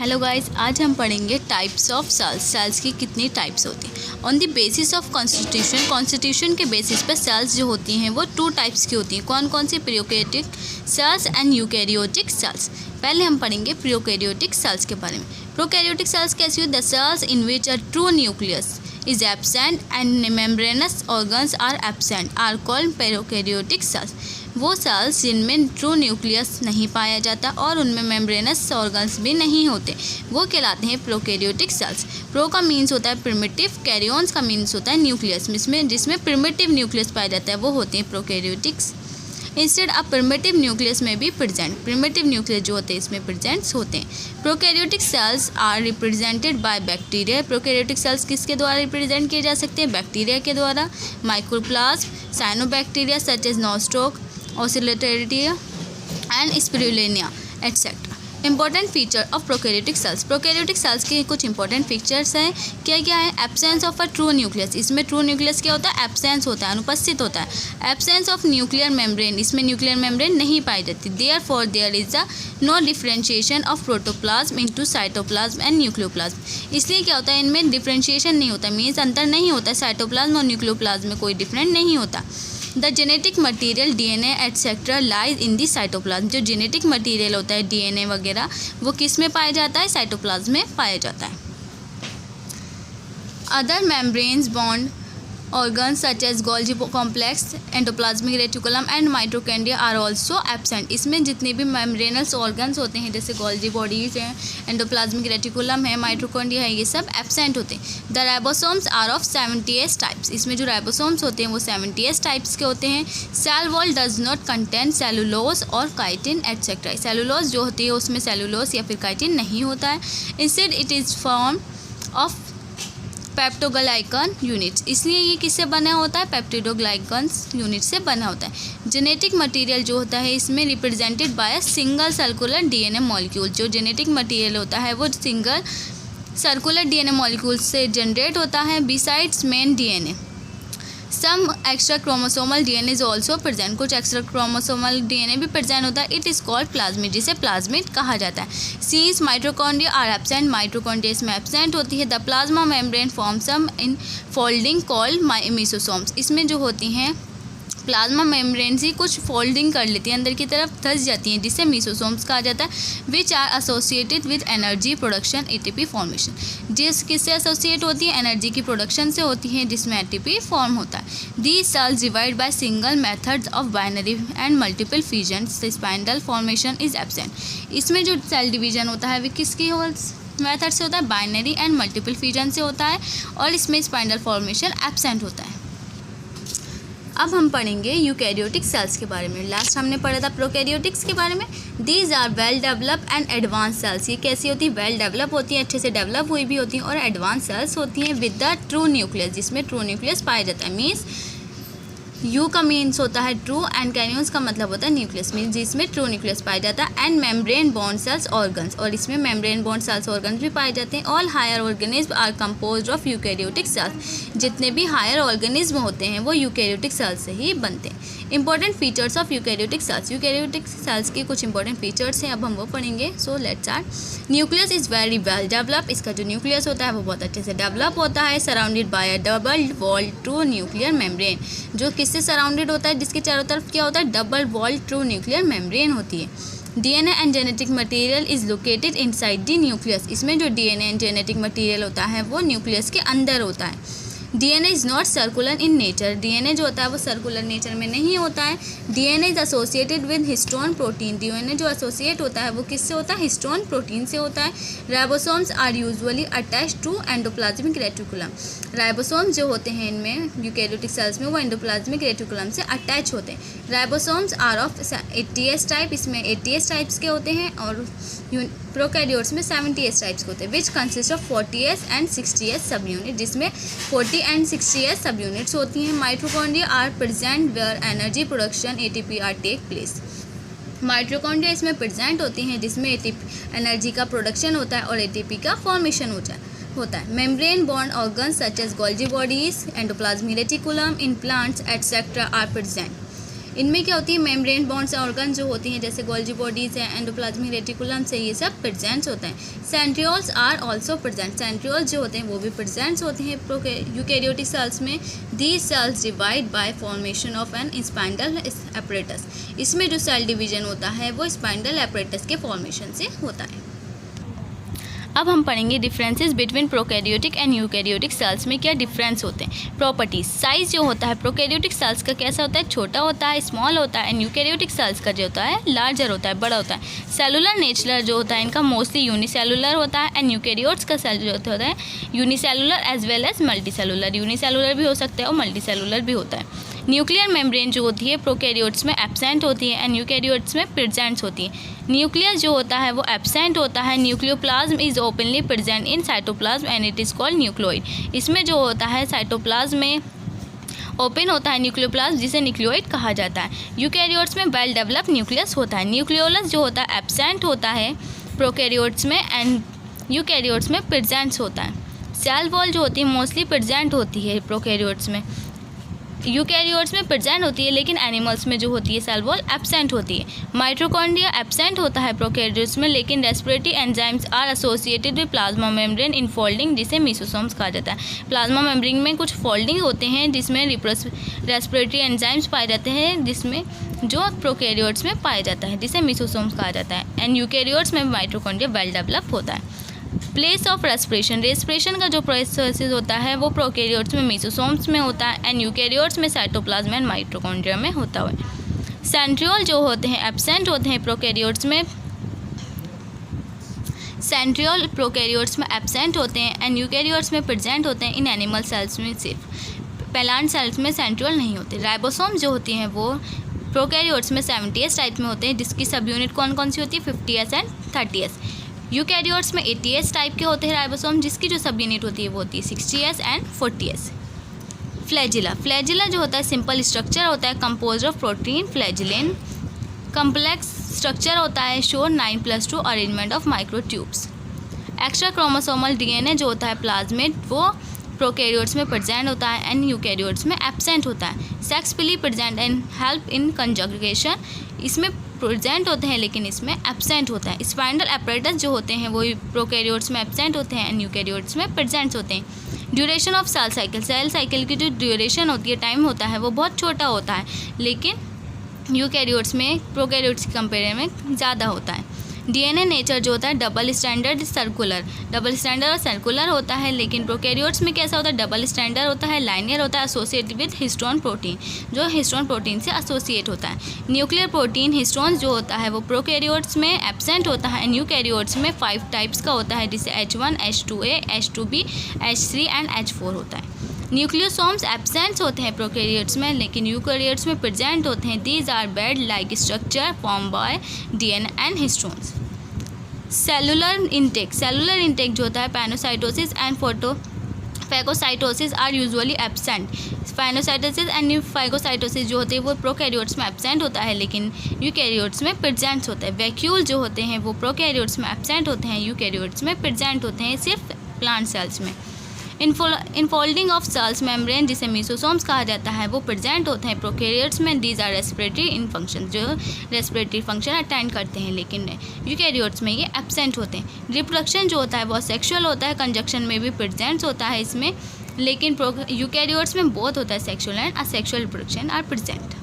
Hello guys, आज हम पढ़ेंगे टाइप्स ऑफ सेल्स। सेल्स की कितनी टाइप्स होती हैं। On the basis of constitution के बेसिस पर सेल्स जो होती हैं वो 2 टाइप्स की होती हैं। कौन कौन सी? Prokaryotic cells and eukaryotic cells. पहले हम पढ़ेंगे प्रोकैरियोटिक सेल्स के बारे में। प्रोकैरियोटिक सेल्स कैसी होती है? The cells in which a true nucleus is absent and membranous organs are absent are called prokaryotic cells. वो सेल्स जिनमें ट्रू न्यूक्लियस नहीं पाया जाता और उनमें मेम्ब्रेनस ऑर्गन्स भी नहीं होते, वो कहलाते हैं प्रोकैरियोटिक सेल्स। प्रो का मीन्स होता है प्रिमिटिव, कैरियंस का मीन्स होता है न्यूक्लियस। जिसमें प्रिमिटिव न्यूक्लियस पाया जाता है वो होते हैं प्रोकैरियोटिक्स। इंस्टेड अब प्रिमिटिव न्यूक्लियस में भी प्रेजेंट, प्रिमिटिव न्यूक्लियस जो होते हैं इसमें प्रेजेंट्स होते हैं। Prokaryotic cells are represented by bacteria. Prokaryotic cells किसके द्वारा रिप्रेजेंट किए जा सकते हैं? बैक्टीरिया के द्वारा। Mycoplasma, cyanobacteria such as Nostoc, Oscillatoria and Spirulina etcetera. Important feature of prokaryotic cells. Prokaryotic cells के कुछ इंपॉर्टेंट फीचर्स हैं। क्या क्या है? Absence of a true nucleus. इसमें ट्रू न्यूक्लियस क्या होता है? एब्सेंस होता है, अनुपस्थित होता है। एब्सेंस ऑफ न्यूक्लियर मेम्ब्रेन, इसमें न्यूक्लियर मेम्ब्रेन नहीं पाई जाती। Therefore there is a no differentiation of protoplasm into cytoplasm and nucleoplasm. इसलिए क्या होता है? इनमें डिफरेंशिएशन नहीं होता, मीन्स अंतर नहीं होता। साइटोप्लाज्म और न्यूक्लियोप्लाज्म में कोई डिफरेंट नहीं होता। The genetic material DNA etcetera lies in the cytoplasm. जो जेनेटिक मटीरियल होता है DNA वगैरह वो किस में पाया जाता है? साइटोप्लाज्म में पाया जाता है। Other membranes bond organs such as Golgi complex, endoplasmic reticulum and mitochondria are also absent। इसमें जितने भी मेम्ब्रेनस ऑर्गन्स होते हैं जैसे गोल्जी बॉडीज हैं, एंडोप्लाज्मिक रेटिकुलम है, माइटोकॉन्ड्रिया है, ये सब एब्सेंट होते हैं। The ribosomes are of 70s types. इसमें जो राइबोसोम्स होते हैं वो 70s टाइप्स के होते हैं। Cell wall does not contain cellulose और काइटिन एटसेट्रा। सेलुलोज जो होती है उसमें सेलुलोज या फिर काइटिन नहीं होता है। Instead it is form of peptidoglycan units. इसलिए ये किससे बना होता है? पेप्टिडोग्लाइकन्स यूनिट से बना होता है। जेनेटिक मटेरियल जो होता है इसमें represented by a single circular DNA molecule. जो जेनेटिक मटेरियल होता है वो सिंगल सर्कुलर DNA मॉलिक्यूल से जनरेट होता है। Besides main DNA some extra chromosomal DNA is also present. कुछ एक्स्ट्रा क्रोमोसोमल DNA भी प्रेजेंट होता है। इट इज़ कॉल्ड प्लाज्मिड, जिसे प्लाज्मिड कहा जाता है। Sees mitochondria are absent. Mitochondria इसमें एब्सेंट होती है। The plasma membrane form some infolding called मेसोसोम्स। इसमें जो होती हैं प्लाज्मा मेम्ब्रेन ही कुछ फोल्डिंग कर लेती है, अंदर की तरफ धंस जाती हैं, जिसे मेसोसोम्स कहा जाता है। Which are associated with energy production ATP formation. जिस किससे एसोसिएट होती है? एनर्जी की प्रोडक्शन से होती है, जिसमें ATP फॉर्म होता है। The cells divide by single methods of binary and multiple fusion. Spindle formation is absent. इसमें जो सेल डिवीजन होता है वो किसकी मेथड से होता है? बाइनरी एंड मल्टीपल फ्यूजन से होता है और इसमें स्पाइंडल फॉर्मेशन एब्सेंट होता है। अब हम पढ़ेंगे यूकैरियोटिक सेल्स के बारे में। लास्ट हमने पढ़ा था प्रोकैरियोटिक्स के बारे में। These are well develop and advance cells. ये कैसी होती है? वेल डेवलप होती हैं, अच्छे से डेवलप हुई भी होती हैं और एडवांस सेल्स होती हैं विद द ट्रू न्यूक्लियस, जिसमें ट्रू न्यूक्लियस पाया जाता है। मीन्स यू का मीन्स होता है ट्रू एंड कैरियंस का मतलब होता है न्यूक्लियस, मीन्स जिसमें ट्रू न्यूक्लियस पाया जाता है। And membrane bond cells organs, और इसमें मेम्ब्रेन बॉन्ड सेल्स ऑर्गन्स भी पाए जाते हैं। All higher organism are composed of eukaryotic cells. जितने भी हायर ऑर्गेनिज्म होते हैं वो यूकैरियोटिक सेल्स से ही बनते हैं। Important features of eukaryotic sales. Eukaryotic cells के कुछ इंपॉर्टेंट फीचर्स हैं, अब हम वो पढ़ेंगे। So let's start. Nucleus is very well develop. इसका जो न्यूक्लियस होता है वो बहुत अच्छे से डेवलप होता है। Surrounded by a double wall true nuclear membrane. जो किससे सराउंडेड होता है? जिसके चारों तरफ क्या होता है? Double wall true nuclear membrane होती है। DNA and genetic material is located inside the nucleus. इसमें जो DNA एंड जेनेटिक मटेरियल होता है वो न्यूक्लियस के अंदर होता है। DNA is not circular in nature. DNA जो होता है वो सर्कुलर नेचर में नहीं होता है। DNA is associated with histone protein. DNA जो एसोसिएट होता है वो किससे होता है? हिस्टोन प्रोटीन से होता है। Ribosomes are usually attach to endoplasmic reticulum. Ribosomes जो होते हैं इनमें यूकैरियोटिक सेल्स में वो एंडोप्लाज्मिक रेटिकुलम से अटैच होते हैं। Ribosomes are of 80s type. इसमें 80s टाइप्स के होते हैं और प्रोकैरियोट्स में 70s टाइप्स के होते हैं। Which consist of 40s and 60s सब यूनिट, जिसमें 40 एंड 60s सब यूनिट्स होती हैं। Mitochondria are present where energy production ATP are take place. Mitochondria इसमें प्रेजेंट होती हैं जिसमें ATP एनर्जी का प्रोडक्शन होता है और ATP का फॉर्मेशन होता है। Membrane bond organs such as Golgi bodies, endoplasmic reticulum in plants etcetera are present. इनमें क्या होती है, मेम्ब्रेन बॉन्ड्स ऑर्गन जो होती हैं जैसे गोल्जी बॉडीज़ हैं, एंडोप्लाज्मिक रेटिकुलम से ये सब प्रेजेंट्स होते हैं। Centrioles are also present, centrioles जो होते हैं वो भी प्रेजेंट्स होते हैं यूकेरियोटिक सेल्स में। These cells divide by formation of an spindle apparatus, इसमें जो सेल डिवीजन होता है वो स्पाइंडल एपरेटस के फॉर्मेशन से होता है। अब हम पढ़ेंगे differences between prokaryotic and eukaryotic sales में क्या डिफरेंस होते हैं। प्रॉपर्टीज, साइज जो होता है प्रोकैरियोटिक सेल्स का कैसा होता है, छोटा होता है, स्मॉल होता है, एंड यूकैरियोटिक सेल्स का जो होता है लार्जर होता है, बड़ा होता है। सेलुलर नेचर जो होता है इनका मोस्टली यूनिसेलुलर होता है, एंड यूकैरियोट्स का सेल जो होता है unicellular as well as multicellular, unicellular भी हो सकता है और मल्टीसेलुलर भी होता है। न्यूक्लियर मेम्ब्रेन जो होती है प्रोकैरियोट्स में एब्सेंट होती है एंड यूकैरियोट्स में प्रेजेंट होती है। न्यूक्लियस जो होता है वो एब्सेंट होता है। Nucleoplasm is openly present in cytoplasm and it is called nucleoid. इसमें जो होता है साइटोप्लाज्म में ओपन होता है न्यूक्लियोप्लाज्म जिसे न्यूक्लियोइड कहा जाता है। यूकैरियोट्स में वेल डेवलप्ड न्यूक्लियस होता है। न्यूक्लियोलस जो होता है एब्सेंट होता है प्रोकैरियोट्स में एंड यूकैरियोट्स में प्रेजेंट होता है। सेल वॉल जो होती है मोस्टली प्रेजेंट होती है प्रोकैरियोट्स में, यूकैरियोट्स में प्रेजेंट होती है, लेकिन एनिमल्स में जो होती है सेल वॉल एब्सेंट होती है। माइटोकॉन्ड्रिया एब्सेंट होता है प्रोकैरियोट्स में, लेकिन respiratory enzymes are associated with plasma membrane infolding जिसे मेसोसोम्स कहा जाता है। प्लाज्मा मेम्ब्रेन में कुछ फोल्डिंग होते हैं जिसमें रेस्पिरेटरी एंजाइम्स पाए जाते हैं, जिसमें जो प्रोकैरियोट्स में पाया जाता है जिसे मेसोसोम्स कहा जाता है। एंड यूकैरियोट्स में माइटोकॉन्ड्रिया वेल डेवलप होता है। प्लेस ऑफ रेस्पिरेशन, रेस्पिरेशन का जो प्रोसेस होता है वो प्रोकैरियोट्स में मेसोसोम्स में होता है एंड यूकैरियोट्स में साइटोप्लाज्म एंड माइटोकॉन्ड्रिया में होता है। सेंट्रियोल जो होते हैं एब्सेंट होते हैं प्रोकैरियोट्स में, सेंट्रियोल प्रोकैरियोट्स में एब्सेंट होते हैं एंड यूकैरियोट्स में प्रेजेंट होते हैं इन एनिमल सेल्स में सिर्फ। प्लांट सेल्स में सेंट्रियोल नहीं होते। राइबोसोम जो होती हैं वो प्रोकैरियोट्स में 70S टाइप में होते हैं, जिसकी सब यूनिट कौन कौन सी होती है 50S एंड 30S। यूकैरियोट्स में 80S टाइप के होते हैं राइबोसोम, जिसकी जो सब यूनिट होती है वो होती है 60S and 40S। Flagella, flagella जो होता है सिंपल स्ट्रक्चर होता है composed of protein flagellin. Complex structure होता है show 9+2 arrangement of microtubes. Extra chromosomal DNA जो होता है प्लाज्मेट वो प्रोकैरियोट्स में प्रेजेंट होता है एंड यूकैरियोट्स में एब्सेंट होता है। सेक्स पिली प्रेजेंट एंड हेल्प इन कंजगेशन, इसमें प्रेजेंट होते हैं लेकिन इसमें एब्सेंट होता है। स्पाइंडल एपरेटस जो होते हैं वो प्रोकैरियोट्स में एब्सेंट होते हैं एंड यूकैरियोट्स में प्रेजेंट होते हैं। Duration of cell cycle, cell cycle की जो ड्यूरेशन होती है टाइम होता है वो बहुत छोटा होता है, लेकिन यूकैरियोट्स में प्रोकैरियोट्स के कंपेयर में ज़्यादा होता है। DNA नेचर जो होता है double standard circular, double standard और सर्कुलर होता है, लेकिन प्रोकैरियोट्स में कैसा होता है डबल स्टैंडर्ड होता है, लाइनियर होता है, एसोसिएटेड विद हिस्टोन प्रोटीन, जो हिस्टोन प्रोटीन से एसोसिएट होता है। न्यूक्लियर प्रोटीन हिस्टोन जो होता है वो प्रोकैरियोट्स में एब्सेंट होता है एंड यूकैरियोट्स में 5 टाइप्स का होता है, जिसे H1, H2A, H2B, H3 and H4 होता है। न्यूक्लियोसोम्स एब्सेंट होते हैं प्रोकैरियोट्स में, लेकिन यूकैरियोट्स में प्रेजेंट होते हैं। These are bead like structure form by DNA and histones. Cellular intake, cellular intake जो होता है pinocytosis and phagocytosis are usually absent. Pinocytosis and phagocytosis जो होते हैं वो प्रोकैरियोट्स में एब्सेंट होता है, लेकिन यूकैरियोट्स में प्रेजेंट होता है। वैक्यूल जो होते हैं वो प्रोकैरियोट्स में एब्सेंट होते हैं, यूकैरियोट्स में प्रेजेंट होते हैं सिर्फ प्लांट सेल्स में। इनफोल्डिंग ऑफ सेल्स मेम्ब्रेन जिसे मेसोसोम्स कहा जाता है वो प्रेजेंट होते हैं प्रोकैरियोट्स में। These are respiratory in function, जो रेस्पिरेटरी फंक्शन अटेंड करते हैं, लेकिन यूकैरियोट्स में ये एब्सेंट होते हैं। रिप्रोडक्शन जो होता है वो सेक्सुअल होता है, कंजक्शन में भी प्रेजेंट होता है इसमें, लेकिन यूकैरियोट्स में बोथ होता है sexual and asexual reproduction are present.